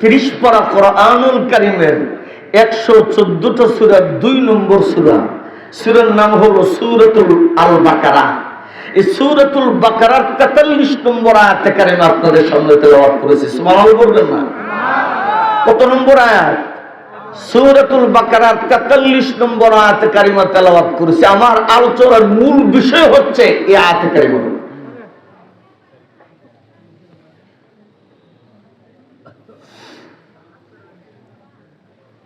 30 পারা কোরআনুল কারীমের 114টা সূরার 2 নম্বর সূরা। সূরার নাম হলো সূরাতুল আল বাকারা। এই সূরাতুল বাকারার 43 নম্বর আয়াতে কারিমা আপনাদের সামনে তেলাওয়াত করেছি। সুবহানাল্লাহ বলবেন না? কত নম্বর আয়াত? সূরাতুল বাকারার 43 নম্বর আয়াতে কারিমা তেলাওয়াত করেছি। আমার আলোচনার মূল বিষয় হচ্ছে এই আয়াতে কারিমা।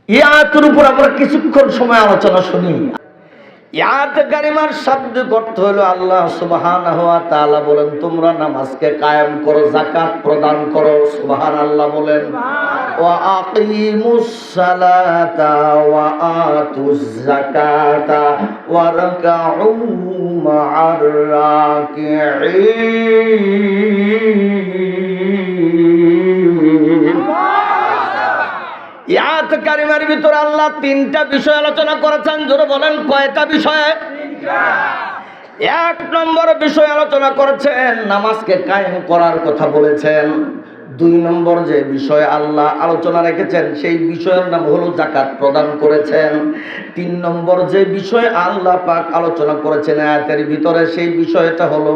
এই আয়াতের উপর আমরা কিছুক্ষণ সময় আলোচনা শুনি। আয়াতে কারিমার শাব্দিক অর্থ হলো আল্লাহ সুবহানাহু ওয়া তাআলা বলেন, তোমরা নামাজকে কায়েম করো, যাকাত প্রদান করো। সুবহানাল্লাহ বলেন। ওয়া আকিমুস সালাতা ওয়া আতুজ যাকাতা ওয়ারকাউ মা'আর রাকিঈন। আয়াত কারিমার ভিতরে আল্লাহ 3টা বিষয় আলোচনা করেছেন। জোরে বলেন, কয়টা বিষয়? 1 নম্বর বিষয় আলোচনা করেছেন, নামাজকে কায়েম করার কথা বলেছেন। 2 নম্বর যে বিষয় আল্লাহ আলোচনা রেখেছেন সেই বিষয়ের নাম হলো যাকাত প্রদান করেছেন। 3 নম্বর যে বিষয় আল্লাহ পাক আলোচনা করেছেন আয়াতের ভিতরে সেই বিষয়টা হলো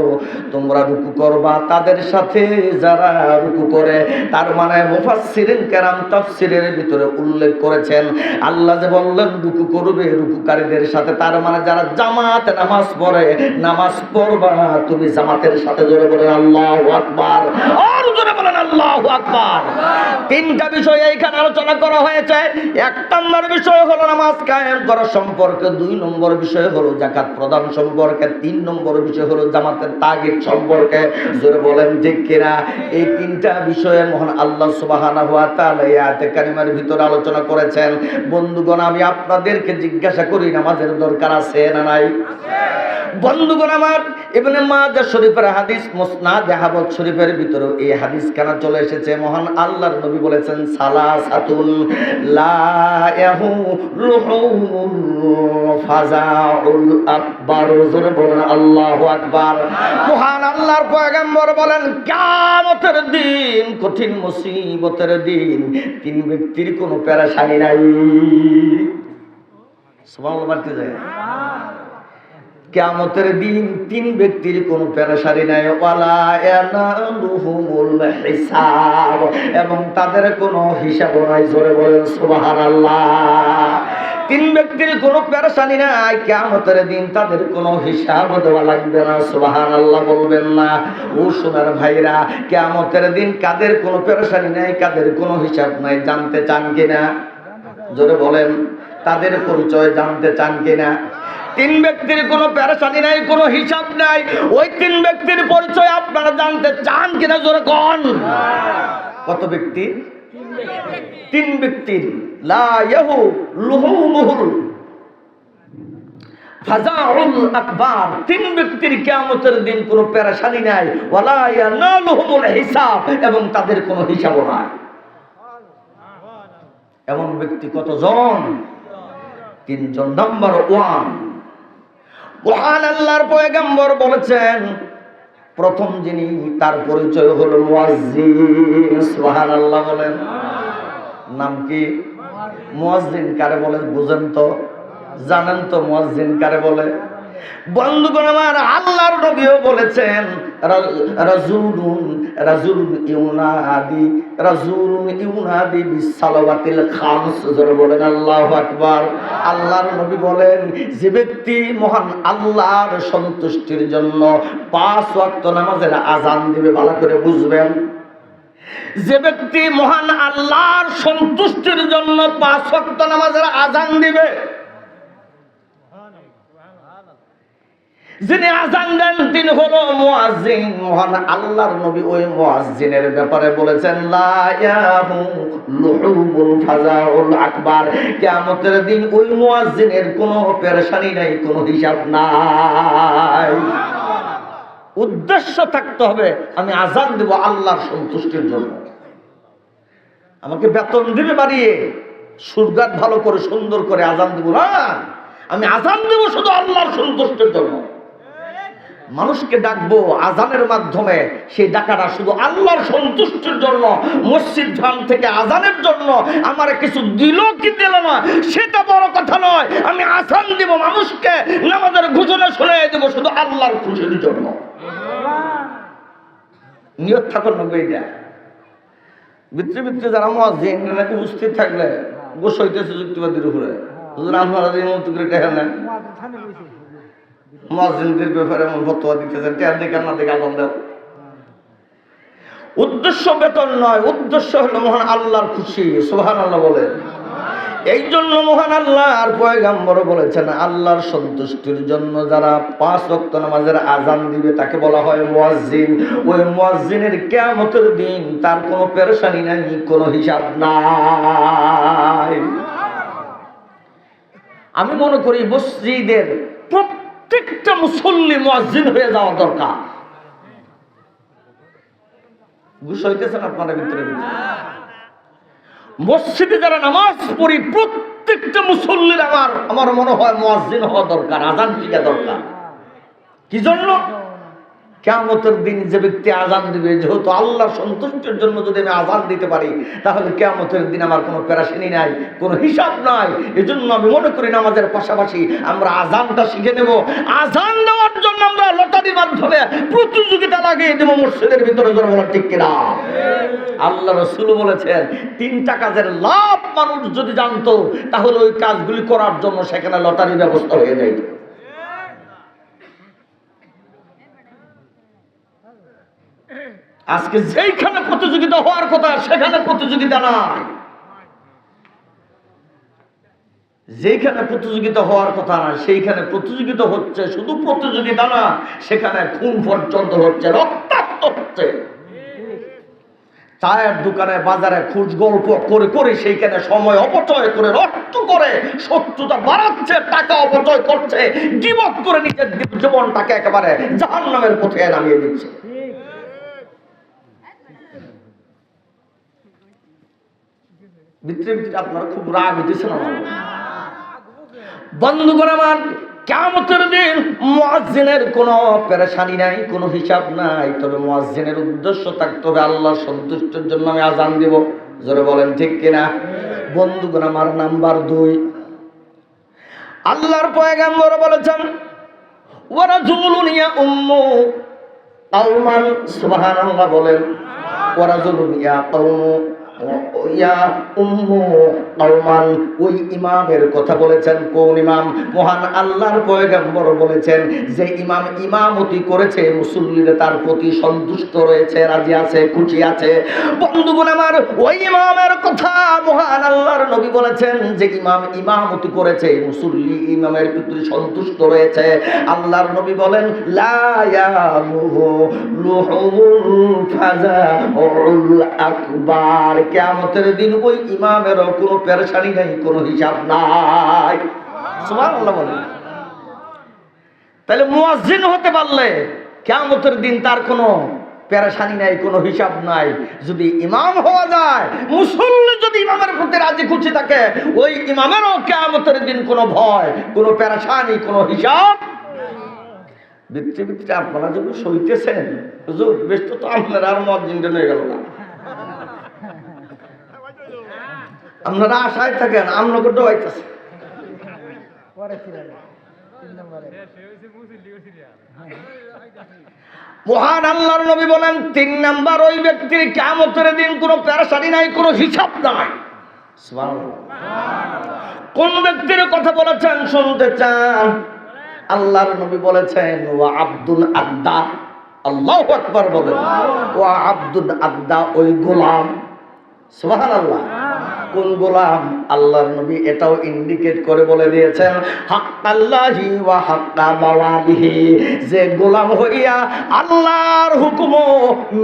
তোমরা রুকু করবা তাদের সাথে যারা রুকু করে। তার মানে মুফাসসিরিন কেরাম তাফসীরের ভিতরে উল্লেখ করেছেন আল্লাহ যে বললেন রুকু করবে রুকুকারীদের সাথে, তার মানে যারা জামাতে নামাজ পড়ে, নামাজ পড়বা তুমি জামাতের সাথে। জোরে বলেন আল্লাহু আকবার। আর জোরে বলেন আল্লাহু আকবার। 3টা বিষয় এইখানে আলোচনা করা হয়েছে। 1 নম্বর বিষয় হলো নামাজ কায়েম করা সম্পর্কে, 2 নম্বর বিষয় হলো যাকাত প্রদান সম্পর্কে, 3 নম্বর বিষয় হলো জামাতের তাগিদ সম্পর্কে। জোরে বলেন ঠিক কিনা? এই 3টা বিষয়ে মহান আল্লাহ সুবহানাহু ওয়া তাআলা আয়াতে কারিমার ভিতরে আলোচনা করেছেন। বন্ধুগণ, আমি আপনাদেরকে জিজ্ঞাসা করি, নামাজের দরকার আছে না নাই? বন্ধুগণ আমার, ইবনে মাজাহ শরীফের হাদিস, মুসনাদ আহমদ শরীফের ভিতরে এই হাদিস কেন চলে এসেছে? মহান আল্লাহর নবী বলেছেন সালাসাতুন লা ইয়াহুলুহুম ফাজাউল আকবার। জোরে বলেন আল্লাহু আকবার। মহান আল্লাহর পয়গম্বর বলেন কিয়ামতের দিন, কঠিন মুসিবতের দিন, 3 ব্যক্তির কোনো পেরেশানি নাই। সুবহানাল্লাহ বলতে যায়। কিয়ামতের দিন 3 ব্যক্তির কোনো পেরেশানি নাই। ওয়ালা ইয়ানালুহুমুল হিসাব, এবং তাদের কোনো হিসাব নাই। জোরে বলেন সুবহানাল্লাহ। 3 ব্যক্তির কোনো পেরেশানি নাই, কিয়ামতের দিন তাদের কোনো হিসাব দেওয়া লাগবে না। সুবহানাল্লাহ বলবেন না? ও সোনার ভাইরা, কিয়ামতের দিন কাদের কোনো পেরেশানি নাই, কাদের কোনো হিসাব নাই, জানতে চান কিনা? জোরে বলেন, তাদের পরিচয় জানতে চান কিনা? 3 ব্যক্তির কোনো পেরেশানি নাই, কোনো হিসাব নাই, ওই 3 ব্যক্তির পরিচয় আপনারা জানতে চান কিনা? জোরে কোন? কত ব্যক্তি? 3 ব্যক্তির লা ইয়াহুলুহুমুল ফাজাউল আকবার। 3 ব্যক্তির কিয়ামতের দিন কোনো পেরেশানি নাই, ওয়ালা ইয়ানালুহুমুল হিসাব, এবং তাদের কোনো হিসাব নাই। এমন ব্যক্তি কতজন? 3 জন। নাম্বার 1, মহান আল্লাহর পয়গম্বর বলেছেন প্রথম যিনি, তার পরিচয় হলো মুয়াজ্জিন। সুবহানাল্লাহ বলেন। নাম কি? মুয়াজ্জিন কারে বলে বুঝেন তো? জানেন তো মুয়াজ্জিন কারে বলে? বন্ধুগণ আমার, আল্লাহর নবীও বলেছেন রাজুলুন ইউনাদি বিসসালাওয়াতিল খামস। জোরে বলেন আল্লাহু আকবার। আল্লাহর নবী বলেন যে ব্যক্তি মহান আল্লাহর সন্তুষ্টির জন্য 5 ওয়াক্ত নামাজের আযান দিবে, ভালো করে বুঝবেন, যে ব্যক্তি মহান আল্লাহর সন্তুষ্টির জন্য 5 ওয়াক্ত নামাজের আযান দিবে, যিনি আযান দেন তিনি হলো মুয়াজ্জিন। মহান আল্লাহর নবী ওই মুয়াজ্জিনের ব্যাপারে বলেছেন লা ইয়াহুলুহুমুল ফাজাউল আকবার। কিয়ামতের দিন ওই মুয়াজ্জিনের কোনো পেরেশানি নাই, কোনো হিসাব নাই। উদ্দেশ্য থাকতে হবে আমি আযান দেব আল্লাহর সন্তুষ্টির জন্য। আমাকে বেতন দিবে বাড়িয়ে, সুরগাত ভালো করে সুন্দর করে আযান দেব না, আমি আযান দেব শুধু আল্লাহর সন্তুষ্টির জন্য। মানুষকে ডাকবো আজানের মাধ্যমে, সেই ডাকাটা শুধু আল্লাহর সন্তুষ্টির জন্য। মসজিদ ভান থেকে আজানের জন্য আমার কিছু দিল কি দিল না সেটা বড় কথা নয়। আমি আজান দিব, মানুষকে নামাজের ঘোষণা শুনে দেব শুধু আল্লাহর খুশির জন্য। নিয়ত থাকুন না বইটা। ভিতরে ভিতরে যারা মুয়াজ্জিন উপস্থিত থাকলে গোস হইতেছে যুক্তিবাদীর উপরে, আপনারা মতো করে টেহা নেন, মুয়াজ্জিনদের ব্যাপারে এমন ফতোয়া দিতেছেন, টেহা দেখে না দেখে আজান দেন। উদ্দেশ্য বেতন নয়, উদ্দেশ্য হলো মহান আল্লাহর খুশি। সুবহানাল্লাহ বলেন। এই জন্য মহান আল্লাহ আর পয়গম্বর বলেছেন, আল্লাহর সন্তুষ্টির জন্য যারা 5 ওয়াক্ত নামাজের আজান দিবে তাকে বলা হয় মুয়াজ্জিন। ওই মুয়াজ্জিনের কিয়ামতের দিন তার কোনো পেরেশানি নাই, কোনো হিসাব নাই। আমি মনে করি মসজিদের প্রত্যেকটা মুসল্লি মুয়াজ্জিন হয়ে যাওয়া দরকার। বুঝতে হইতেছেন আপনারা? ভিতরে ভিতরে মসজিদে যারা নামাজ পড়ি প্রত্যেকটা মুসল্লির আমার মনে হয় মুয়াজ্জিন হওয়া দরকার, আজান শিখা দরকার। কি জন্য? কিয়ামতের দিন যে ব্যক্তি আজান দিবে, যেহেতু আল্লাহর সন্তুষ্টির জন্য যদি আমি আজান দিতে পারি, তাহলে কিয়ামতের দিন আমার কোনো পেরেশানি নাই, কোনো হিসাব নাই। এজন্য আমি মনে করি নামাজের পাশাপাশি আমরা আজানটা শিখে নেব। আজান দেওয়ার জন্য আমরা লটারির মাধ্যমে প্রতিযোগিতা লাগিয়ে দেবো মসজিদের ভিতরে, জোরে বলা ঠিক কিনা? আল্লাহ রাসূল বলেছেন 3টা কাজের লাভ মানুষ যদি জানতো তাহলে ওই কাজগুলি করার জন্য সেখানে লটারির ব্যবস্থা হয়ে যাইত। আজকে যেইখানে প্রতিযোগিতা হওয়ার কথা সেখানে প্রতিযোগিতা নাই, যেখানে প্রতিযোগিতা হওয়ার কথা না সেইখানে প্রতিযোগিতা হচ্ছে। শুধু প্রতিযোগিতা না, সেখানে খুন পর্যন্ত হচ্ছে, রক্তাক্ত হচ্ছে। চায়ের দোকানে বাজারে খুঁজ গল্প করে করে সেইখানে সময় অপচয় করে, রক্ত করে, শত্রুতা বাড়াচ্ছে, টাকা অপচয় করছে, গীবত করে নিজের জীবনটাকে একেবারে জাহান্নামের পথে নামিয়ে দিচ্ছে। ভিতরে ভিতরে আপনারা খুব রাগ হইতেছেন আমার বন্ধুগণ আমার। কিয়ামতের দিন মুয়াজ্জিনের কোনো পেরেশানি নাই, কোনো হিসাব নাই। তবে মুয়াজ্জিনের উদ্দেশ্য থাকতে হবে আল্লাহর সন্তুষ্টির জন্য আমি আজান দিব। জোরে বলেন ঠিক কিনা? বন্ধুগণ আমার নাম্বার 2, আল্লাহর পয়গম্বর বলেছেন ওয়া রাজুলুন ইয়াউম্মু কওমান। সুবহানাল্লাহ বলেন। ওয়া রাজুলুন ইয়াউম্মু ওই ইমামের কথা বলেছেন। কোন ইমাম? মহান আল্লাহর পয়গম্বর বলেছেন যে ইমাম ইমামতি করেছে, মুসল্লিরা তার প্রতি সন্তুষ্ট রয়েছে, রাজি আছে, খুশি আছে। বন্ধুগণ আমার, ওই ইমামের কথা মহান আল্লাহর নবী বলেছেন যে ইমাম ইমামতি করেছে, মুসল্লি ইমামের প্রতি সন্তুষ্ট রয়েছে। আল্লাহর নবী বলেন লা ইয়ামুহু লুহুল ফাজাউল আকবার। কিয়ামতের দিন ওই ইমামেরও কোনো পেরেশানি নাই, কোনো হিসাব নাই। সুবহানাল্লাহ বলেন। তাহলে মুয়াজ্জিন হতে পারলে কিয়ামতের দিন তার কোনো পেরেশানি নাই, কোনো হিসাব নাই। যদি ইমাম হওয়া যায়, মুসল্লি যদি ইমামের প্রতি রাজি খুশি থাকে, ওই ইমামেরও কিয়ামতের দিন কোনো ভয়, কোনো পেরেশানি, কোনো হিসাব। ভিতরে ভিতরে আপনারা যদি সইতেছেন, হুজুর বেশ তো আপনারা আর মুয়াজ্জিনটা হয়ে গেল না। আপনারা আশায় থাকেন, আপনাকে ডোয়াইতেছে। মহান আল্লাহর নবী বলেন 3 নাম্বার, ওই ব্যক্তির কিয়ামতের দিন কোনো পেরেশানি নাই, কোনো হিসাব নাই। সুবহানাল্লাহ। কোন ব্যক্তির কথা বলেছেন শুনতে চান? আল্লাহর নবী বলেছেন ওয়া আব্দুল আদ্দা। আল্লাহু আকবার বলেন। ওয়া আব্দুল আদ্দা, ওই গোলাম। সুবহানাল্লাহ। কোন গোলাম? আল্লাহর নবী এটাও ইন্ডিকেট করে বলে দিয়েছেন হাক্কাল্লাহি ওয়া হাক্কা মাওয়ালিহি, যে গোলাম হইয়া আল্লাহর হুকুম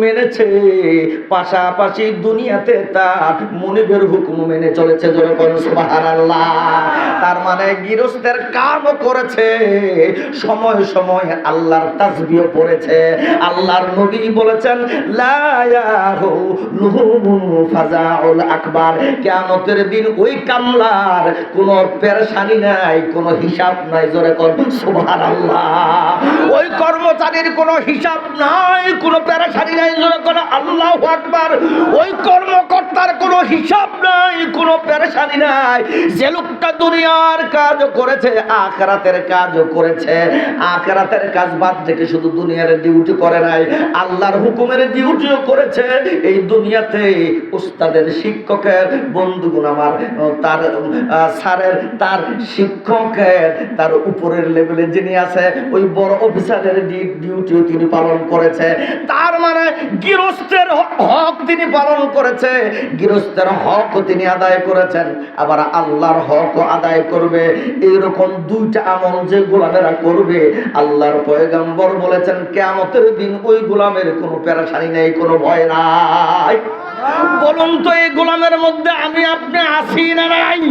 মেনেছে, পাশাপাশি দুনিয়াতে তার মুনিবের হুকুম মেনে চলেছে। জোরে বলেন সুবহানাল্লাহ। তার মানে গৃহস্থের কাম করেছে, সময় সময় আল্লাহর তাসবিহ পড়েছে। আল্লাহর নবী বলেছেন লা ইয়াহু লুহুমুল ফাজাউল আকবার। কিয়ামতের দিন ওই কামলার কোনো পেরেশানি নাই, কোনো হিসাব নাই। জোরে কোন সুবহানাল্লাহ। ওই কর্মচারীর কোনো হিসাব নাই, কোনো পেরেশানি নাই। জোরে কোন আল্লাহু আকবার। ওই কর্মকর্তার কোনো হিসাব নাই, কোনো পেরেশানি নাই। যে লোকটা দুনিয়ার কাজ করেছে, আখিরাতের কাজ করেছে, আখিরাতের কাজ বাদ রেখে শুধু দুনিয়ার ডিউটি করে নাই, আল্লাহর হুকুমের ডিউটিও করেছে। এই দুনিয়াতে উস্তাদের, শিক্ষকের, বন্ধুগুণ আমার, তার স্যারের, তার শিক্ষকের, তার উপরের লেভেলে যিনি আছে ওই বড় অফিসারের ডিউটিও তিনি পালন করেছে। তার মানে গৃহস্থের হক তিনি পালন করেছে, গৃহস্থের হক তিনি আদায় করেছেন, আবার আল্লাহর হক আদায় করবে। এইরকম দুইটা আমল যে গোলামেরা করবে, আল্লাহর পয়গম্বর বলেছেন কিয়ামতের দিন ওই গোলামের কোনো পেরেশানি নেই, কোনো ভয় নাই। বলুন তো এই গোলামের মধ্যে আমি আপনি আছি না নাই?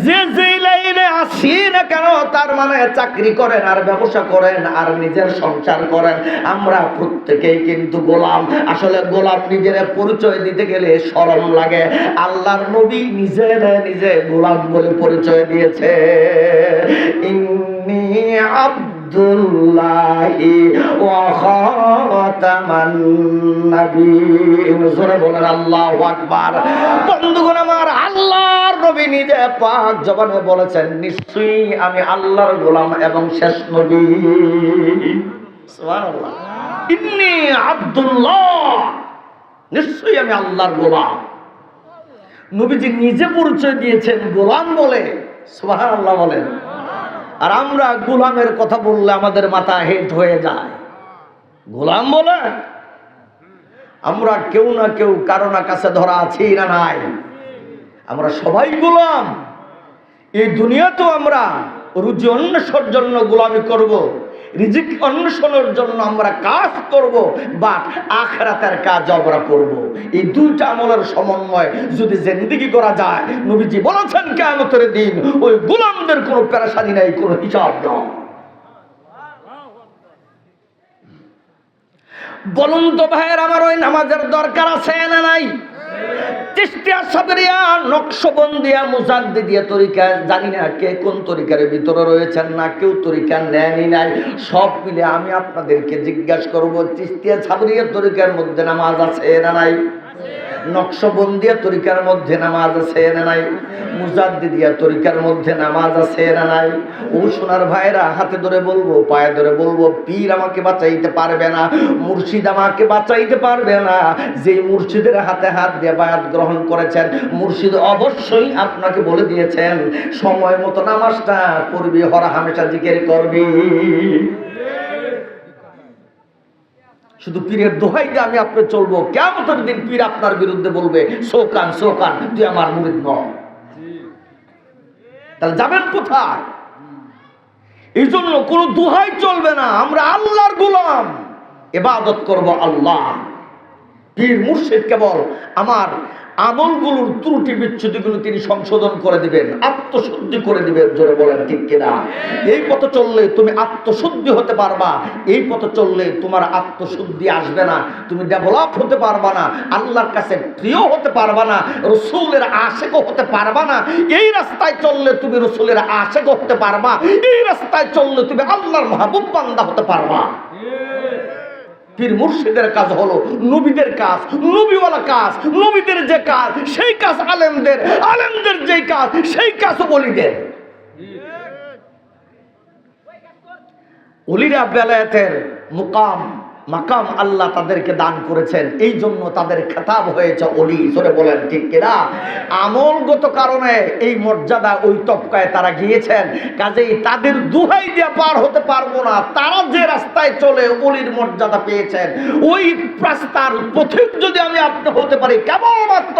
যে যেই লাইনে আছি না কেন, তার মানে চাকরি করেন আর ব্যবসা করেন আর নিজের সংসার করেন, আমরা প্রত্যেকেই কিন্তু গোলাম। আসলে গোলাম নিজের পরিচয় দিতে গেলে শরম লাগে। আল্লাহর নবী নিজে গোলাম বলে পরিচয় দিয়েছে। ইন্নী আব্দুল্লাহি ওয়া খাতামান নবিয়্যিন। জোরে বলেন আল্লাহু আকবার। বন্ধুগণ আমার, আল্লাহর নবী নিজে পাক জবানে বলেছেন, নিশ্চয়ই আমি আল্লাহর গোলাম এবং শেষ নবী। সুবহানাল্লাহ। ইন্নী আব্দুল্লাহ, নিশ্চয়ই আমি আল্লাহর গোলাম। নবীজি নিজে পরিচয় দিয়েছেন গোলাম বলে। সুবহানাল্লাহ বলেন। আর আমরা গোলামের কথা বললে আমাদের মাথা হেট হয়ে যায়। গোলাম বলে আমরা কেউ না কেউ কারো না কাছে ধরা আছি না নাই? আমরা সবাই গোলাম। এই দুনিয়াতেও আমরা রুজি অন্বেষণের জন্য গোলামি করব, রিজিক অন্বেষণের জন্য আমরা কাজ করব, বা আখিরাতের কাজ আমরা করব। এই দুইটা আমলের সমন্বয় যদি জিন্দেগি করা যায়, নবীজি বলেছেন কিয়ামতের দিন ওই গোলামদের কোনো পেরেশানি নাই, কোনো হিসাব নাই। বলুন তো ভাইয়ের আমার, ওই নামাজের দরকার আছে না নাই? চিশতিয়া, সাদরিয়া, নকশবন্দিয়া, মুজাদ্দিদিয়া তরিকা, জানি না কে কোন তরিকার ভিতরে রয়েছেন, না কেউ তরিকা নেয়নি নাই। সব মিলে আমি আপনাদেরকে জিজ্ঞাসা করব, চিশতিয়া সাদরিয়া তরিকার মধ্যে নামাজ আছে না নাই? নকশবন্দিয়া তরিকার মধ্যে নামাজ আছে না নাই? মুজাদ্দিদিয়া তরিকার মধ্যে নামাজ আছে না নাই? ও সোনার ভাইরা, হাতে ধরে বলবো, পায়ে ধরে বলবো, পীর আমাকে বাঁচাইতে পারবে না, মুর্শিদ আমাকে বাঁচাইতে পারবে না। যে মুর্শিদের হাতে হাত দিয়ে বায়াত গ্রহণ করেছেন, মুর্শিদ অবশ্যই আপনাকে বলে দিয়েছেন সময় মতো নামাজটা পড়বি, হর হামেশা জিকির করবি। শুধু পীরের দোহাই দিয়ে আমি আপনি চলবো, কিয়ামতের দিন পীর আপনার বিরুদ্ধে বলবে, সোকান সোকান, তুই আমার মুরিদ নয়। তাহলে যাবেন কোথায়? এই জন্য কোনো দোহাই চলবে না। আমরা আল্লাহর গোলাম, ইবাদত করব আল্লাহ। পীর মুর্শিদ কেবল আমার আমলগুলোর ত্রুটি বিচ্ছুতিগুলো তিনি সংশোধন করে দিবেন, আত্মশুদ্ধি করে দিবেন। জোরে বলেন ঠিক কিনা? এই পথে চললে তুমি আত্মশুদ্ধি হতে পারবা, এই পথে চললে তোমার আত্মশুদ্ধি আসবে না, তুমি ডেভেলপ হতে পারবা না, আল্লাহর কাছে প্রিয় হতে পারবা না, রসুলের আশেক হতে পারবা না। এই রাস্তায় চললে তুমি রসুলের আশেক হতে পারবা, এই রাস্তায় চললে তুমি আল্লাহর মাহবুব বান্দা হতে পারবা। পীর মুর্শিদের কাজ হলো নবীদের কাজ, নবীওয়ালা কাজ। নবীদের যে কাজ সেই কাজ আলেমদের, আলেমদের যে কাজ সেই কাজ ওলিদের। ওলিরা বেলায়েতের মাকাম আল্লাহ তাদেরকে দান করেছেন, এই জন্য তাদের খেতাব হয়েছে ওলি। জোরে বলেন ঠিক কিনা? আমলগত কারণে এই মর্যাদা, ওই তবকায় তারা গিয়েছেন। কাজেই তাদের দুহাই দিয়ে পার হতে পারবো না। তারা যে রাস্তায় চলে ওলির মর্যাদা পেয়েছেন, ওই রাস্তার পথিক যদি আমি আপনি হতে পারি, কেবলমাত্র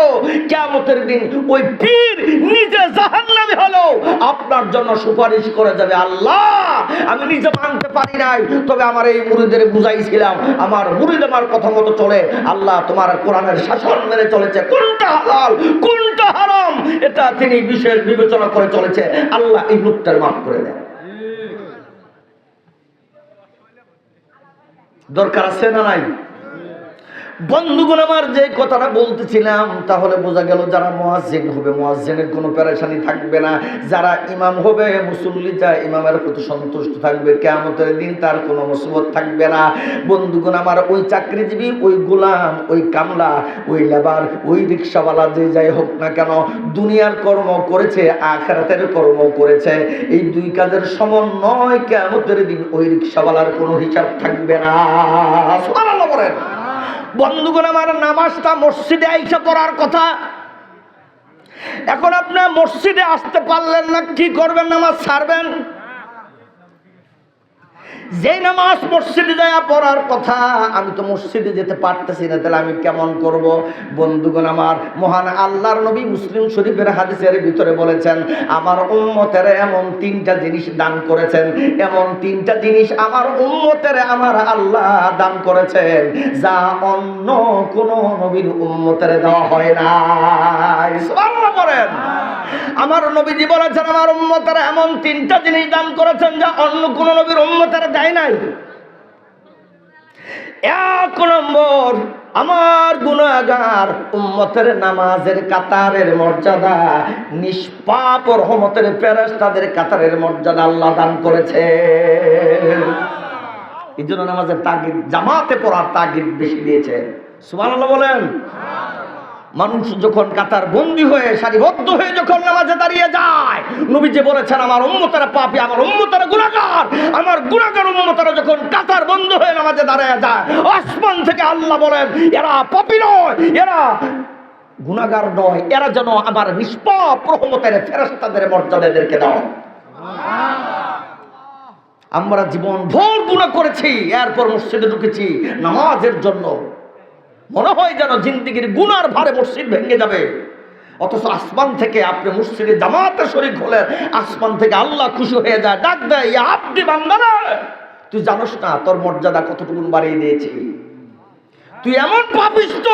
কিয়ামতের দিন ওই পীর নিজে জাহান্নামী হলো আপনার জন্য সুপারিশ করে যাবে, আল্লাহ আমি নিজে মানতে পারি নাই, তবে আমার এই মুরিদের বুঝাইছিলাম, আমার মুরিদ আমার কথা মতো চলে, আল্লাহ তোমার কোরআনের শাসন মেনে চলেছে, কোনটা হালাল কোনটা হারাম এটা তিনি বিশেষ বিবেচনা করে চলেছে, আল্লাহ এই লোকটার মাফ করে দেন। দরকার আছে না নাই? বন্ধুগণ আমার, যে কথাটা বলতেছিলাম, তাহলে বোঝা গেল যারা মুয়াজ্জিন হবে মুয়াজ্জিনের কোনো পেরেশানি থাকবে না, যারা ইমাম হবে মুসল্লি যা ইমামের প্রতি সন্তুষ্ট থাকবে, কিয়ামতের দিন তার কোনো মুসিবত থাকবে না। বন্ধুগণ আমার, ওই চাকরিজীবী, ওই গোলাম, ওই কামলা, ওই লেবার, ওই রিক্সাওয়ালা যে যাই হোক না কেন, দুনিয়ার কর্ম করেছে, আখিরাতের কর্ম করেছে, এই দুই কাজের সমন্বয় কিয়ামতের দিন ওই রিক্সাওয়ালার কোনো হিসাব থাকবে না। সুবহানাল্লাহ বলেন। বন্ধুগণ আমার, নামাজটা মসজিদে আইসা পড়ার কথা। এখন আপনার মসজিদে আসতে পারলেন না, কি করবেন? নামাজ ছাড়বেন? যে নামাজ মসজিদে যায় পড়ার কথা, আমি তো মসজিদে যেতে পারতেছি না, তাহলে আমি কেমন করব? বন্ধুগণ আমার, মহান আল্লাহর নবী মুসলিম শরীফের হাদিসের ভিতরে বলেছেন, আমার উম্মতের এমন তিনটা জিনিস দান করেছেন, এমন তিনটা জিনিস আমার উম্মতের আমার আল্লাহ দান করেছেন, যা অন্য কোন নবীর উম্মতের দেওয়া হয় না। সুবহানাল্লাহ বলেন। আমার নবীজি বলেছেন, আমার উম্মতের এমন তিনটা জিনিস দান করেছেন যা অন্য কোন নবীর উম্মতের দেয় নাই। এক নম্বর, আমার গুনাহগার উম্মতের নামাজের কাতারের মর্যাদা নিষ্পাপ রহমতের ফেরেশতাদের কাতারের মর্যাদা আল্লাহ দান করেছে। এই জন্য নামাজের তাগিদ, জামাতে পড়ার তাগিদ বেশি দিয়েছে। সুবহানাল্লাহ বলেন। মানুষ যখন কাতার বন্দী হয়ে সারিবদ্ধ হয়ে যখন নামাজে দাঁড়িয়ে যায়, নবীজি বলেছেন, আমার উম্মতেরা পাপী, আমার উম্মতেরা গুনাহগার, আমার গুনাহগার উম্মতেরা যখন কাতার বন্ধ হয়ে নামাজে দাঁড়িয়ে যায়, আসমান থেকে আল্লাহ বলেন, এরা পাপী নয়, এরা গুনাহগার নয়, এরা যেন আমার নিষ্পাপ রহমতের ফেরেশতাদের মর্যাদা এদেরকে দাও। আমরা জীবন ভর গুনাহ করেছি, এরপর মসজিদে ঢুকেছি নামাজের জন্য, মনে হয় যেন জিন্দেগির গুনার ভারে মসজিদ ভেঙে যাবে, অথচ আসমান থেকে আপনি মসজিদে জামাতে শরীক হলেন, আসমান থেকে আল্লাহ খুশি হয়ে যায়, ডাক দেয়, ইয়া আব্দি বান্দারা, তুই জানোস না তোর মর্যাদা কতটুকু বাড়িয়ে দিয়েছি, তুই এমন পাপিষ্ঠ,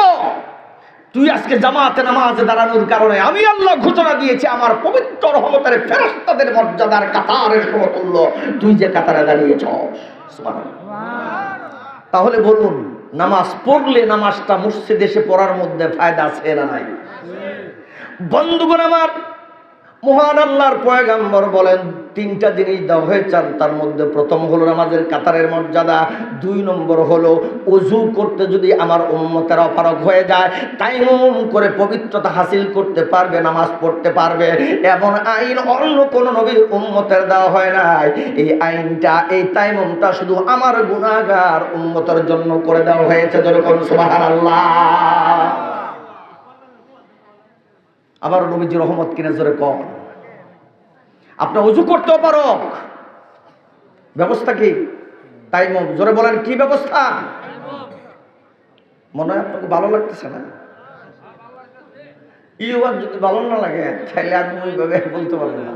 তুই আজকে জামাতে নামাজে দাঁড়ানোর কারণে আমি আল্লাহ ঘোষণা দিয়েছি আমার পবিত্র রহমতের ফেরেশতাদের মর্যাদার কাতারের সমতুল্য তুই যে কাতারে দাঁড়িয়েছস। সুবহানাল্লাহ। তাহলে বলুন, নামাজ পড়লে নামাজটা মসজিদে এসে পড়ার মধ্যে ফায়দা আছে না নাই? বন্ধুগণ আমার, মহান আল্লাহর পয়গম্বর বলেন, তিনটা জিনিস দেওয়া হয়েছে, তার মধ্যে প্রথম হলো নামাজের কাতারের মর্যাদা, দুই নম্বর হলো ওযু করতে যদি আমার উম্মতের অপারগ হয়ে যায়, তায়াম্মুম করে পবিত্রতা হাসিল করতে পারবে, নামাজ পড়তে পারবে। এমন আইন অন্য কোন নবীর উম্মতের দেওয়া হয় নাই। এই আইনটা, এই তায়াম্মুমটা শুধু আমার গুনাহগার উম্মতের জন্য করে দেওয়া হয়েছে। যেরকম সুবহানাল্লাহ। আবার নবীজি রহমত কিনা জোরে কম। আপনার ওযু করতেও পারো, ব্যবস্থা কি? তায়াম্মুম। জোরে বলেন, কি ব্যবস্থা? মনে হয় আপনাকে ভালো লাগতেছে না? ইউবার যদি ভালো না লাগে তাহলে আমি ওইভাবে বলতে পারবো না।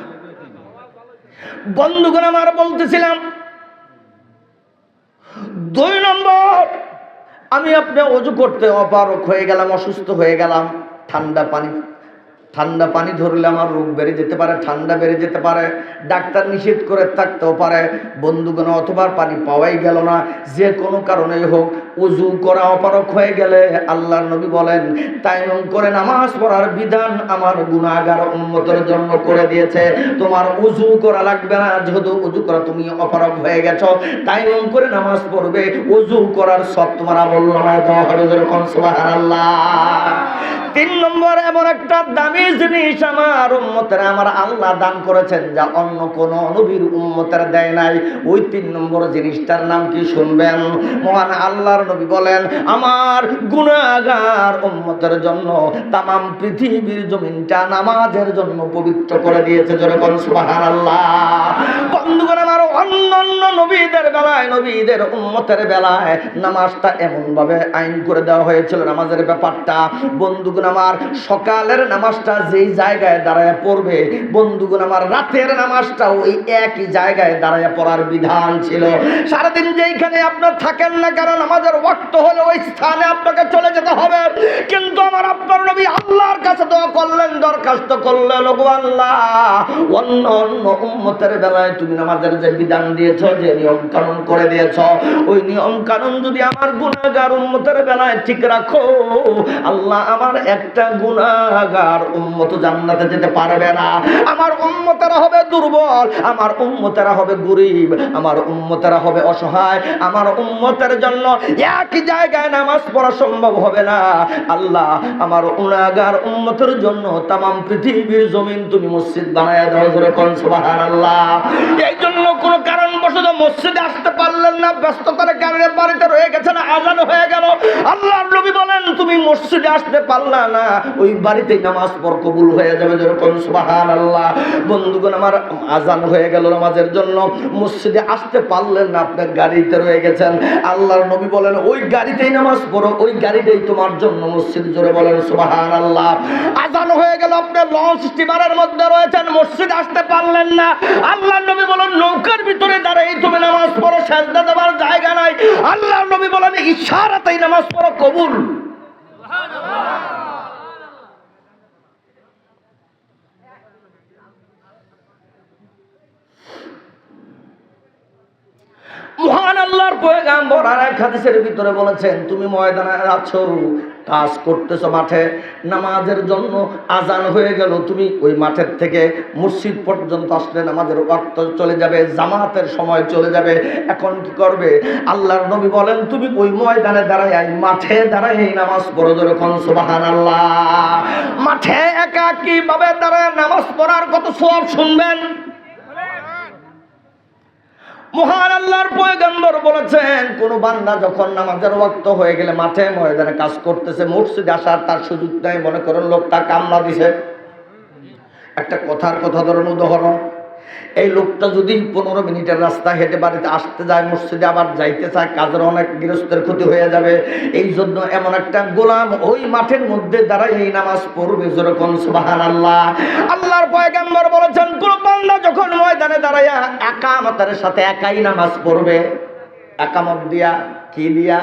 বন্ধুগণ আমার, বলতেছিলাম, দুই নম্বর, আমি আপনি ওযু করতে অপারগ হয়ে গেলাম, অসুস্থ হয়ে গেলাম, ঠান্ডা পানি ধরলে আমার রোগ বেড়ে যেতে পারে, ঠান্ডা বেড়ে যেতে পারে, ডাক্তার নিষেধ করে থাকতেও পারে। বন্ধুগণ, অথবা পানি পাওয়াই গেল না, যে কোনো কারণেই হোক ওযু করা অপারগ হয়ে গেলে আল্লাহর নবী বলেন, তায়াম্মুম করে নামাজ পড়ার বিধান আমার গুনাহগার উম্মতের জন্য করে দিয়েছে। তোমার ওযু করা লাগবে না, যেহেতু ওযু করা তুমি অপারগ হয়ে গেছো, তায়াম্মুম করে নামাজ পড়বে, ওযু করার সব তোমার আমলনামায় দেওয়া হবে। যেরকম সুবহানাল্লাহ। তিন নম্বর, এমন একটা দামি জিনিস আমার উম্মতের আমার আল্লাহ দান করেছেন যা অন্য কোন নবীর উম্মতের দেয় নাই। ওই তিন নম্বর জিনিসটার নাম কি শুনবেন? মহান আল্লাহর নবী বলেন, আমার গুনাহগার উম্মতের জন্য তামাম পৃথিবীর জমিনটা নামাজের জন্য পবিত্র করে দিয়েছে। যেরকম সুবহানাল্লাহ। বন্ধুগণ আমার, অন্যান্য নবীদের বেলায়, নবীদের উম্মতের বেলায় নামাজটা এমন ভাবে আইন করে দেওয়া হয়েছিল, নামাজের ব্যাপারটা। বন্ধুগণ আমার, সকালের নামাজটা যেই জায়গায় দাঁড়ায় পড়বে, বন্ধুগণ আমার, রাতের নামাজটা ওই একই জায়গায় দাঁড়ায় পড়ার বিধান ছিল। সারাদিন যেইখানে আপনার থাকেন না কেন, নামাজের ওয়াক্ত হলে ওই স্থানে আপনাকে চলে যেতে হবে। কিন্তু আমার আপনার নবী আল্লাহর কাছে দোয়া করলেন, দরখাস্ত করলেন, ওগো আল্লাহ, অন্য উম্মতের বেলায় তুমি নামাজের যে বিধিবিধান দিয়েছ, যে নিয়ম কানুন করে দিয়েছ, ওই নিয়ম কানুন যদি আমার গুনাহগার উম্মতের বেলায় ঠিক রাখো, আল্লাহ আমার একটা গুনাহগার উম্মত জান্নাতে যেতে পারবে না। আমার উম্মতেরা হবে দুর্বল, আমার উম্মতেরা হবে গরীব, আমার উম্মতেরা হবে অসহায়, আমার উম্মতের জন্য একই জায়গায় নামাজ পড়া সম্ভব হবে না। আল্লাহ আমার গুনাহগার উম্মতের জন্য তামাম পৃথিবীর জমিন তুমি মসজিদ বানায়া দাও, জোরে কোন সুবহানাল্লাহ। এই জন্য কোন কারণবশত মসজিদে আসতে পারলেন না, ব্যস্ততার কারণে বাড়িতে রয়ে গেছেন, আজান হয়ে গেল, আল্লাহর নবী বলেন তুমি মসজিদে আসতে পারলা না, ওই বাড়িতেই নামাজ পড় কবুল হয়ে যাবে, জোরে কোন সুবহানাল্লাহ। বন্ধুগণ আমার, আজান হয়ে গেল নামাজের জন্য, মসজিদে আসতে পারলেন না, আপনার গাড়িতে রয়ে গেছেন, আল্লাহর নবী বলেন ওই গাড়িতেই নামাজ পড়ো, ওই গাড়িতেই তোমার জন্য মসজিদ, জোরে বলেন সুবহানাল্লাহ। আজান হয়ে গেল, আপনি লঞ্চ স্টিমারের মধ্যে রয়েছেন, মসজিদে আসতে পারলেন না, আল্লাহর নবী বলেন নৌকার ভিতরে দাঁড়িয়ে তুমি নামাজ পড়ো, সাজদা দেওয়ার জায়গা নাই, আল্লাহর নবী বলেন ইশারাতেই নামাজ পড়ো, কবুল। মহান আল্লাহর পয়গম্বর আর এক হাদিসের ভিতরে বলেছেন তুমি ময়দানে আছো, কাজ করতেছো মাঠে, নামাজের জন্য আজান হয়ে গেল, তুমি ওই মাঠের থেকে মসজিদ পর্যন্ত আসলে নামাজের ওয়াক্ত চলে যাবে, জামাতের সময় চলে যাবে, এখন কি করবে? আল্লাহর নবী বলেন তুমি ওই ময়দানে দাঁড়ায়, মাঠে দাঁড়ায় নামাজ পড়ো, যখন সুবহানাল্লাহ। মাঠে একাকী ভাবে দাঁড়ায় নামাজ পড়ার কত সওয়াব শুনবেন। মহান আল্লাহর পয়গম্বর বলেছেন কোন বান্দা যখন নামাজের ওয়াক্ত হয়ে গেলে মাঠে ময়দানে কাজ করতেছে, মসজিদে আসার তার সুযোগ নাই, মনে করেন লোকটা কামলা দিছে, একটা কথা ধরেন উদাহরণ, এই লোকটা যদি 15 মিনিটের রাস্তা হেঁটে বাড়িতে আসতে যায়, মসজিদে আবার যাইতে চায়, কাজের অনেক গৃহস্থের ক্ষতি হয়ে যাবে, এই জন্য এমন একটা গোলাম ওই মাঠের মধ্যে দাঁড়ায় এই নামাজ পড়বে, যেরকম সুবহানাল্লাহ। আল্লাহর পয়গম্বর বলেছেন কোন বান্দা যখন ময়দানে দাঁড়ায় একামতের সাথে একাই নামাজ পড়বে, একামত দিয়া, কি দিয়া?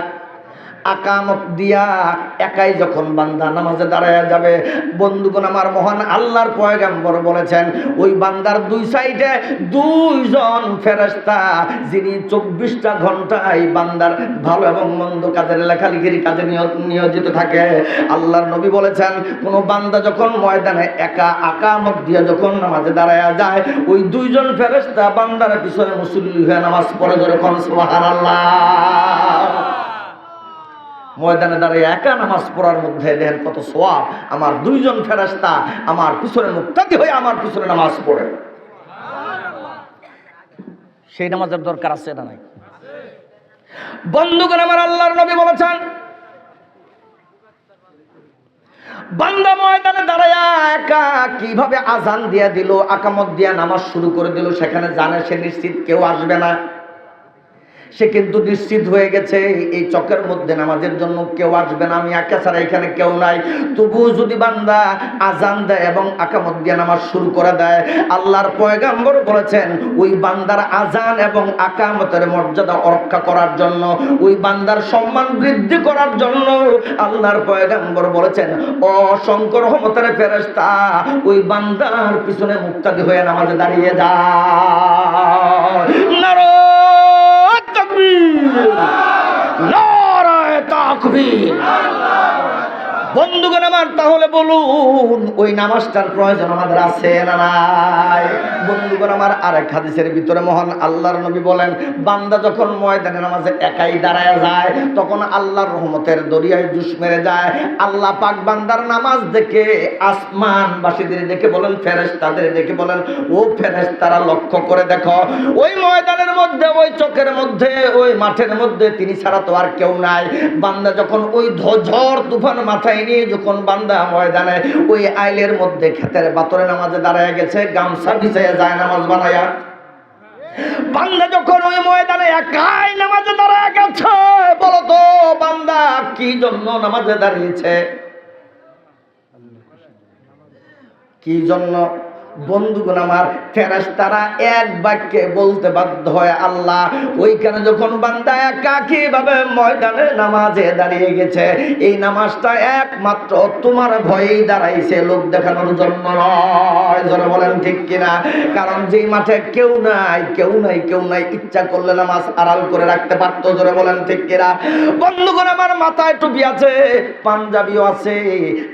আকামত দিয়া একাই যখন বান্দা নামাজে দাঁড়ায় যাবে, বন্ধুগণ আমার, মহান আল্লাহর পয়গম্বর বলেছেন ওই বান্দার দুই সাইডে দুইজন ফেরেশতা, যিনি 24টা ঘন্টা এই বান্দার ভালো এবং মন্দ কাজের লেখালেখির কাজে নিয়োজিত থাকে। আল্লাহর নবী বলেছেন কোন বান্দা যখন ময়দানে একা আকামত দিয়া যখন নামাজে দাঁড়ায় যায়, ওই দুইজন ফেরেশতা বান্দার পিছনে মুসল্লি হয়ে নামাজ পড়ে, যখন সুবহানাল্লাহ। ময়দানে দাঁড়িয়ে একা নামাজ পড়ার মধ্যে দেখেন কত সওয়াব, আমার দুইজন ফেরেশতা আমার পিছনে মুক্তাদি হয়ে আমার পিছনে নামাজ পড়ে, সেই নামাজের দরকার আছে না নাই? বন্ধুগণ আমার, আল্লাহর নবী বলেছেন বান্দা ময়দানে দাঁড়ায়া একা কিভাবে আজান দিয়া দিল, আকামত দিয়া নামাজ শুরু করে দিল, সেখানে জানে সে নিশ্চিত কেউ আসবে না, সে কিন্তু নিশ্চিত হয়ে গেছে এই চকের মধ্যে নামাজের জন্য কেউ আসবে না, আমি একা ছাড়া এখানে কেউ নাই। তবুও যদি বান্দা আজান দেয় এবং আকামত দিয়ে নামাজ শুরু করে দেয়, আল্লাহর পয়গম্বর বলেছেন ওই বান্দার আজান এবং আকামতের মর্যাদা রক্ষা করার জন্য, ওই বান্দার সম্মান বৃদ্ধি করার জন্য আল্লাহর পয়গম্বর বলেছেন অসংখ্য রহমতের ফেরেশতা ওই বান্দার পিছনে মুক্তাদি হয়ে নামাজে দাঁড়িয়ে যায়। নারায়ে তাকবীর, নারায়ে তাকবীর। বন্ধুগণ আমার, তাহলে বলুন ওই নামাজটার প্রয়োজন আমাদের আছে না নাই? বন্ধুগণ আমার, আরেক হাদিসের ভিতরে মহান আল্লাহর নবী বলেন বান্দা যখন ময়দানে নামাজে একাই দাঁড়ায় যায়, তখন আল্লাহর রহমতের দরিয়ায় জুস মেরে যায়। আল্লাহ পাক বান্দার নামাজ দেখে আসমানবাসীদের দেখে বলেন, ফেরেশতাদের দেখে বলেন, ও ফেরেশতারা লক্ষ্য করে দেখো ওই ময়দানের মধ্যে, ওই চকের মধ্যে, ওই মাঠের মধ্যে তিনি ছাড়া তো আর কেউ নাই। বান্দা যখন ওই ঝড় তুফান মাথায় নিয়ে যখন বান্দা ময়দানে ওই আইলের মধ্যে ক্ষেতের বাতরে নামাজে দাঁড়ায় গেছে, গামছা বিছাইয়া যায় নামাজ বানায়া, বান্দা যখন ওই ময়দানে একাই নামাজে দাঁড়ায় গেছে, বলতো বান্দা কি জন্য নামাজে দাঁড়িয়েছে, কি জন্য? বন্ধুগণ আমার, ফেরেশতারা এক বাক্যে বলতে বাধ্য হয়, আল্লাহ ওইখানে যখন বান্দা একাকী ভাবে ময়দানে নামাজে দাঁড়িয়ে গেছে, এই নামাজটা একমাত্র তোমার ভয়েই দাঁড়াইছে, লোক দেখানোর জন্য নয়। যারা বলেন ঠিক কিনা? কারণ যেই মাঠে কেউ নাই, ইচ্ছা করলে নামাজ আড়াল করে রাখতে পারতো। যারা বলেন ঠিক কিনা? বন্ধুগণ আমার, মাথায় টুপি আছে, পাঞ্জাবিও আছে,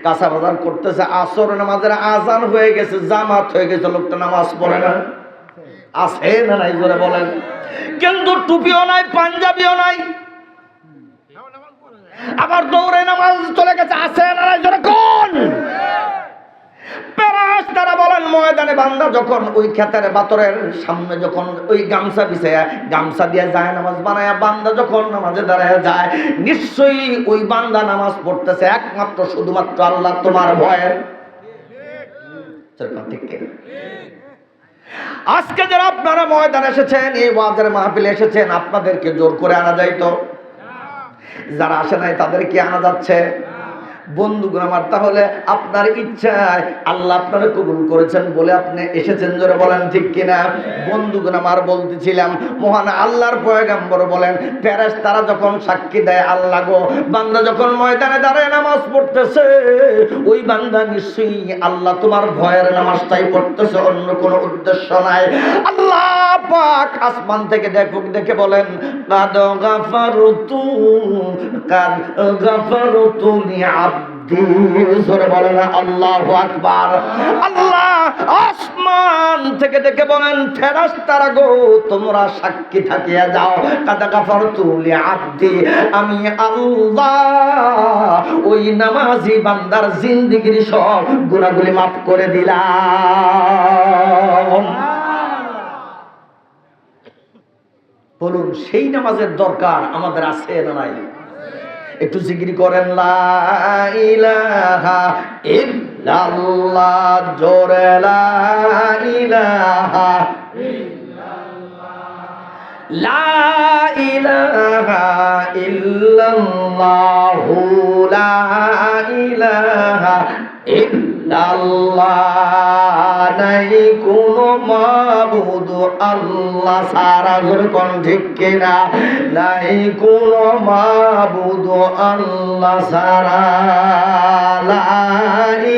কাঁচা বাজার করতেছে, আসর নামাজের আজান হয়ে গেছে, জামাত হয়ে গেছে, লোকটা নামাজ পড়ে না, আছে না নাই? জোরে বলেন। কিন্তু টুপিও নাই, পাঞ্জাবিও নাই, আবার দৌড়ে নামাজ চলে গেছে, আছে না নাই? জোরে কোন? ফেরেশতারা বলেন, ময়দানে বান্দা যখন ওই ক্ষেতের বাতরের সামনে যখন ওই গামছা বিছায়া, গামছা দিয়ে যায় নামাজ বানায়া, বান্দা যখন নামাজে দাঁড়ায় যায়, নিশ্চয়ই ওই বান্দা নামাজ পড়তেছে একমাত্র শুধুমাত্র আল্লাহ তোমার ভয়ে। আজকে যারা আপনারা ময়দানে এসেছেন, এই ওয়াজের মাহফিলে এসেছেন, আপনাদেরকে জোর করে আনা যাইতো? যারা আসে নাই তাদেরকে আনা যাচ্ছে? বন্ধুগণ আমার, তাহলে আপনার ইচ্ছায় আল্লাহ আপনারা কবুল করেছেন বলে আপনি এসেছেন। জোরে বলেন ঠিক কিনা? বন্ধুগণ আমার, বলতেছিলাম মহান আল্লাহর পয়গম্বর বলেন, ফেরেশতারা যখন সাক্ষী দেয়, আল্লাহ গো, বান্দা যখন ময়দানে দাঁড়ায় নামাজ পড়তেছে, ওই বান্দা নিশ্চয়ই আল্লাহ তোমার ভয়ের নামাজটাই পড়তেছে, অন্য কোনো উদ্দেশ্য নাই। আল্লাহ পাক আসমান থেকে দেখে বলেন, কাদ গাফারতু লিআবদি। জোরে বলেন আল্লাহু আকবার। আল্লাহ আসমান থেকে দেখে বলেন, ফেরেশতারা গো, তোমরা সাক্ষী থাকিয়া যাও, কাদ গাফারতু লিআবদি, আমি আল্লাহ ওই নামাজি বান্দার জিন্দেগির সব গুনাহগুলি মাফ করে দিলাম। বলুন, সেই নামাজের দরকার আমাদের আছে না নাই? একটু জিকির করেন, লা ইলাহা ইল্লাল্লাহ, জোরে লা ইলাহা ইল্লাল্লাহ, লা ইলাহা ইল্লাল্লাহু, লা ইলাহা ইল্লাল্লাহ, নাই কোনো মাবুদ আল্লাহ ছাড়া। জোরে কোন ঠিক কিনা? নাই কোনো মাবুদ আল্লাহ ছাড়া, লা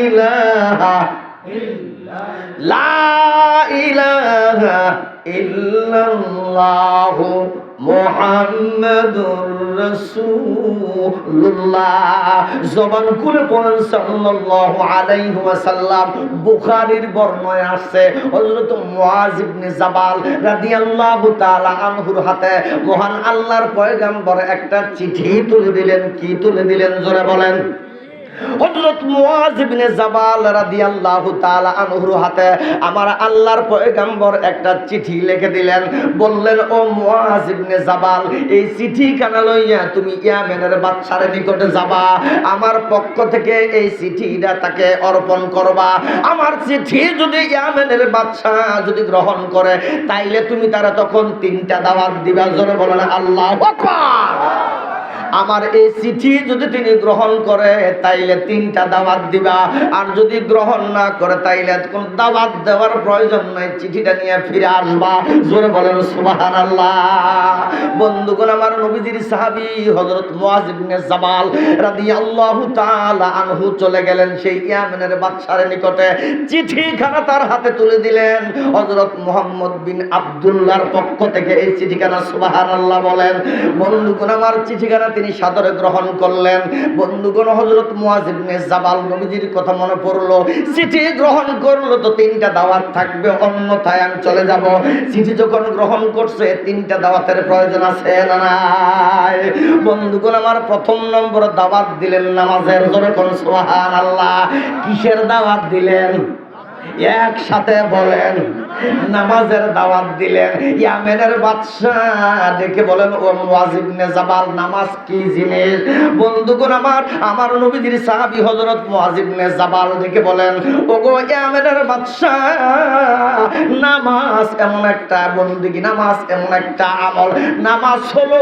ইলাহা ইল্লাল্লাহ, লা ইলাহা ইল্লাল্লাহু মুহাম্মাদুর রাসূলুল্লাহ। জবান খুলে পড়েন সাল্লাল্লাহু আলাইহি ওয়াসাল্লাম। বুখারীর বর্ণনায় আছে, হযরত মুআয ইবনে জাবাল রাদিয়াল্লাহু তাআলা আনহুর হাতে মহান আল্লাহর পয়গম্বর একটা চিঠি তুলে দিলেন। কি তুলে দিলেন? জোরে বলেন। হযরত মুআয ইবনে জাবাল রাদিয়াল্লাহু তাআলা আনহুর হাতে আমার আল্লাহর পয়গম্বর একটা চিঠি লিখে দিলেন। বললেন, ও মুআয ইবনে জাবাল, এই চিঠিখানা লইয়া তুমি ইয়ামেনের বাদশার নিকটে যাবা, আমার পক্ষ থেকে এই চিঠিটা তাকে অর্পণ করবা। আমার চিঠি যদি ইয়ামেনের বাদশা যদি গ্রহণ করে, তাইলে তুমি তারা তখন 3টা দাওয়াত দিবা। জোরে বলেন আল্লাহু আকবার। আমার এই চিঠি যদি তিনি গ্রহণ করে, তাইলে 3টা দাওয়াত দিবা, আর যদি গ্রহণ না করে, তাইলে কোন দাওয়াত দেওয়ার প্রয়োজন নাই, চিঠিটা নিয়ে ফিরে আসবা। জোরে বলেন সুবহানাল্লাহ। বন্ধুগণ আমার, নবীজির সাহাবী হযরত মুআয ইবনে জাবাল রাদিয়াল্লাহু তাআলা আনহু চলে গেলেন সেই ইয়ামেনের বাদশার নিকটে। চিঠিখানা তার হাতে তুলে দিলেন হযরত মুহাম্মদ বিন আব্দুল্লাহর পক্ষ থেকে এই চিঠিখানা। সুবহানাল্লাহ বলেন। বন্ধুগণ আমার, চিঠিখানা তিনি সাদরে গ্রহণ করলেন। বন্ধুগণ, হযরত মুআয ইবনে জাবাল, নবীজির কথা মনে পড়লো, চিঠি গ্রহণ করলো তো 3টা দাওয়াত থাকবে, অন্যথায় আমি চলে যাব। চিঠি যখন গ্রহণ করছে, 3টা দাওয়াতের প্রয়োজন আছে না নাই? বন্ধুগণ আমার, প্রথম নম্বর দাওয়াত দিলেন নামাজের। জোরে কোন সুবহানাল্লাহ। কিসের দাওয়াত দিলেন? একসাথে বলেন, নামাজের দাওয়াত দিলেন। ইয়ামেনের বাদশাহ দেখে বলেন, ও মুআয ইবনে জাবাল, নামাজ কি জিনিস? বন্ধুগণ আমার নবীজির সাহাবী হযরত মুআয ইবনে জাবাল দেখে বলেন, ওগো ইয়ামেনের বাদশাহ, নামাজ এমন একটা বন্দেগী, নামাজ এমন একটা আমল, নামাজ হলো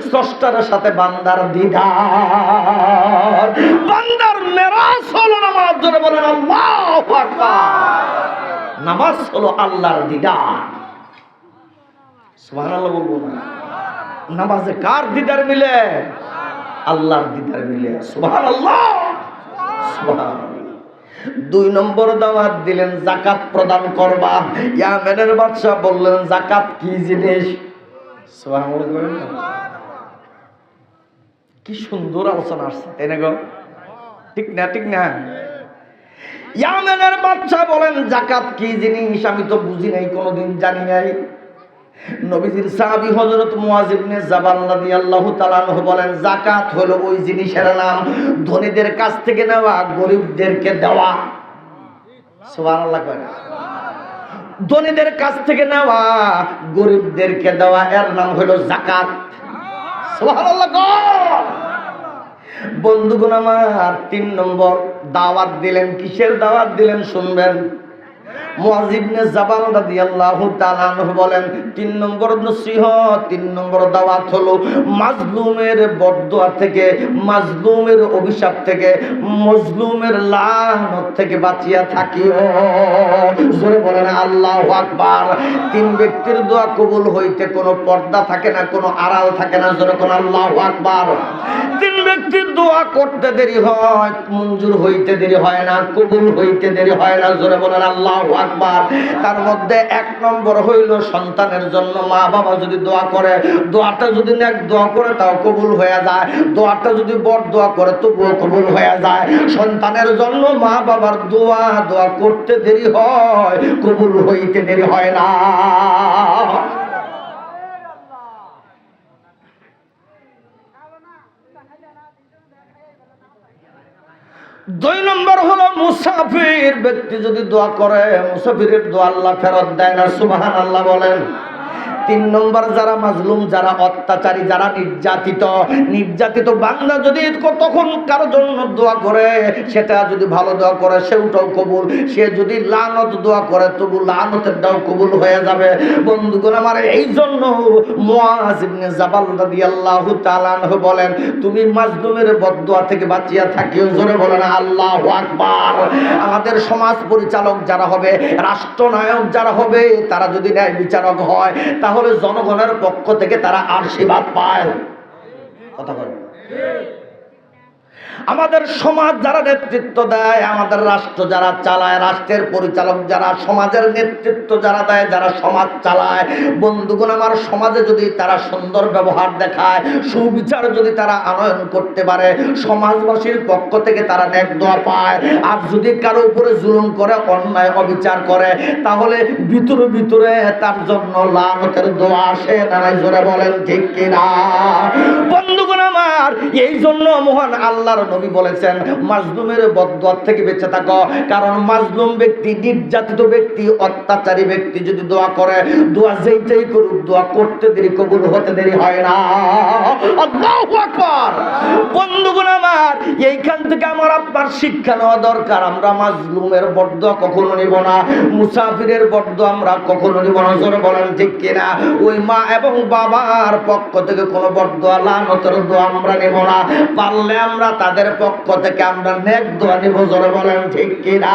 স্রষ্টার সাথে বান্দার দিদার, বান্দার মেরাজ হলো নামাজ। জোরে বলেন আল্লাহু আকবার। নামাজ হলো আল্লাহর দিদার। সুবহানাল্লাহ বলবো না? নামাজে কার দিদার মিলে? আল্লাহর দিদার মিলে। সুবহানাল্লাহ, সুবহানাল্লাহ। 2 নম্বর দাওয়াত দিলেন যাকাত প্রদান করবা। ইয়ামেনের বাদশা বললেন যাকাত কি জিনিস? সুবহানাল্লাহ। কি সুন্দর আলোচনা আসছে, তাই না গো? ঠিক না? ঠিক না? ইয়ামেনের বাদশা বলেন যাকাত কি জিনিস আমি তো বুঝি নাই, কোনোদিন জানি নাই। নবীজির সাহাবী হযরত মুয়াজ ইবনে জাবাল রাদিয়াল্লাহু তাআলা আনহু বলেন যাকাত হলো ওই জিনিসের নাম ধনীদের কাছ থেকে নেওয়া, গরিবদেরকে দেওয়া। সুবহানাল্লাহ কয় না? ধনীদের কাছ থেকে নেওয়া, গরিবদেরকে দেওয়া, এর নাম হলো যাকাত। সুবহানাল্লাহ কয়। বন্ধুগণ আমার, 3 নম্বর দাওয়াত দিলেন। কিসের দাওয়াত দিলেন শুনবেন। মুয়াজ ইবনে জাবাল রাদিয়াল্লাহু তাআলা আনহু বলেন 3 নম্বর নসিহত, 3 নম্বর দাওয়াত হলো মাজলুমের বদদুয়া থেকে, মাজলুমের অভিশাপ থেকে, মজলুমের লানত থেকে বাঁচিয়া থাকিও। জোরে বলেন আল্লাহু আকবার। 3 ব্যক্তির দোয়া কবুল হইতে কোনো পর্দা থাকে না, কোনো আড়াল থাকে না। জোরে বলেন আল্লাহু আকবার। 3 ব্যক্তির দোয়া করতে দেরি হয়, মঞ্জুর হইতে দেরি হয় না, কবুল হইতে দেরি হয় না। জোরে বলেন আল্লাহু আকবার। তার মধ্যে 1 নম্বর হইল সন্তানের জন্য। মা বাবা যদি দোয়া করে, দোয়াটা যদি নেক দোয়া করে তাও কবুল হয়ে যায়, দোয়াটা যদি বড় দোয়া করে তবুও কবুল হয়ে যায়। সন্তানের জন্য মা বাবার দোয়া করতে দেরি হয়, কবুল হইতে দেরি হয় না। 2 নম্বর হলো মুসাফির ব্যক্তি যদি দোয়া করে, মুসাফিরের দোয়া আল্লাহ ফেরত দেয় না। সুবহানাল্লাহ বলেন। 3 নম্বর যারা মাজলুম, যারা অত্যাচারী, যারা নির্যাতিত বান্দা যদি তখন কারো জন্য দোয়া করে, সেটা যদি ভালো দোয়া করে সেটাও কবুল, সে যদি লানত দোয়া করে তবু লানতের দাও কবুল হয়ে যাবে। বন্ধুগণ আমার, এই জন্য মুয়াজ ইবনে জাবাল রাদিয়াল্লাহু তাআলা আনহু বলেন তুমি মাজলুমের বদদুয়া থেকে বাঁচিয়া থাকিও। জোরে বলেন আল্লাহু আকবার। আমাদের সমাজ পরিচালক যারা হবে, রাষ্ট্রনায়ক যারা হবে, তারা যদি ন্যায় বিচারক হয় তাহলে জনগণের পক্ষ থেকে তারা আশীর্বাদ পায়। কথা বলেন। আমাদের সমাজ যারা নেতৃত্ব দেয়, আমাদের রাষ্ট্র যারা চালায়, রাষ্ট্রের পরিচালক যারা, সমাজের নেতৃত্ব যারা দেয়, যারা সমাজ চালায়, বন্ধুগণ আমার, সমাজে যদি তারা সুন্দর ব্যবহার দেখায়, সুবিচার যদি তারা আনয়ন করতে পারে, সমাজবাসীর পক্ষ থেকে তারা নেক দোয়া পায়। আর যদি কারো উপরে জুলুম করে, অন্যায় অবিচার করে, তাহলে ভিতরে তার জন্য লানতের দোয়া আসে। তারাই জোরে বলেন ঠিক কিনা? বন্ধুগণ আমার, এই জন্য মহান আল্লাহর নবী বলেছেন মাজলুমের বদদুয়া থেকে বেঁচে থাকো। কারণ মাজলুম ব্যক্তি, নির্যাতিত ব্যক্তি, অত্যাচারী ব্যক্তি যদি দোয়া করে, দোয়া যেইটাই করুক, দোয়া করতে দেরি, কবুল হতে দেরি হয় না। আল্লাহু আকবার। বন্ধুগণ আমার, এইখান থেকে আমার আপনার শিক্ষা নেওয়া দরকার। আমরা মাজলুমের বদদুয়া কখনো নিব না, মুসাফিরের বদদুয়া আমরা কখনো নিব না। জোরে বলেন ঠিক কিনা? ওই মা এবং বাবার পক্ষ থেকে কোনো বদদুয়া, লানতের দোয়া আমরা নেব না। পারলে আমরা তাদের পক্ষ থেকে আমরা নেক দোয়া নিব। জোরে বলেন ঠিক কিনা?